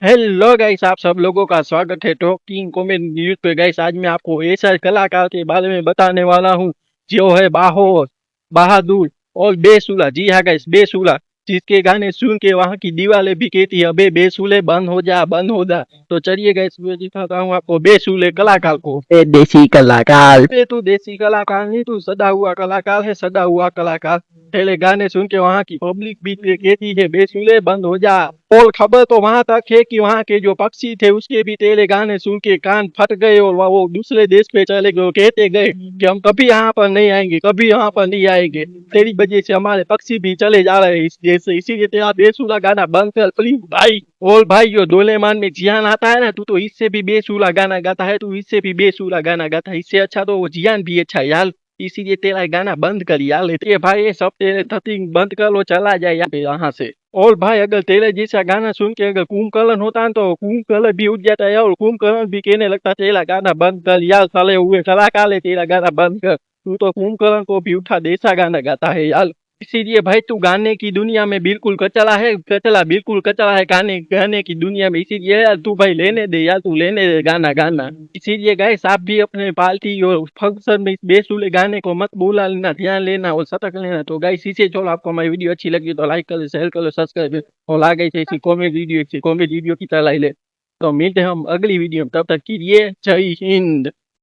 Hello guys, आप सब लोगों का स्वागत है टॉकिंग कॉमेडी न्यूज पे। गाइस, आज मैं आपको ऐसा कलाकार के बारे में बताने वाला हूँ जो है बाहोर, बहादुर और बेसुरा। जी हाँ गाइस, बेसुरा, जिसके गाने सुन के वहाँ की दीवारें भी कहती है अबे बेसुरे बंद हो जा, बंद हो जा। तो चलिए गाइस, मैं दिखाता हूँ आपको बेसुरे कलाकार को। ए देसी कलाकार, ये तू देसी कलाकार नहीं, तू सदा हुआ कलाकार है, सदा हुआ कलाकार। तेरे गाने सुन के वहाँ की पब्लिक भी कहती है बेसुरे बंद हो जा। और खबर तो वहां तक है कि वहां के जो पक्षी थे उसके भी तेरे गाने सुन के कान फट गए और वो दूसरे देश पे चले गए। वो कहते गए कि हम कभी यहाँ पर नहीं आएंगे, कभी यहाँ पर नहीं आएंगे। तेरी वजह से हमारे पक्षी भी चले जा रहे हैं इस देश से, इसीलिए तेरा बेसुरा गाना बंद कर प्लीज भाई। और भाई, जो डोलेमान में जियान आता है ना, तू तो इससे भी बेसुरा गाना गाता है, तू इससे भी बेसुरा गाना गाता है। इससे अच्छा तो वो जियान भी अच्छा है यार। इसीलिए तेरा गाना बंद कर यार। ये भाई, ये सब तेरे थतिंग बंद कर लो, चला जाए यहाँ से। और भाई, अगर तेरे जैसा गाना सुन के अगर कुंभकर्ण होता है तो कुंभकर्ण भी उठ जाता है और कुंभकर्ण भी कहने लगता तेरा गाना बंद कर यार, साले हुए कलाकार है, तेरा गाना बंद कर। तू तो कुंभकर्ण को भी उठा देसा गाना गाता है यार। इसीलिए भाई, तू गाने की दुनिया में बिल्कुल कचरा है, कचरा, बिल्कुल कचरा है गाने गाने की दुनिया में। इसीलिए यार तू भाई लेने दे यार, तू लेने दे गाना गाना। इसीलिए गाइस, आप भी अपने पार्टी और फंक्शन में इस बेसुरे गाने को मत भूला लेना, ध्यान लेना और सतर्क लेना। तो गाइस, इसे छोड़, आपको हमारी वीडियो अच्छी लगी तो लाइक करो, शेयर करो, सब्सक्राइब और आ गई ऐसी कॉमेडी वीडियो की तरह ले। तो मिलते हैं हम अगली वीडियो में, तब तक के लिए जय हिंद।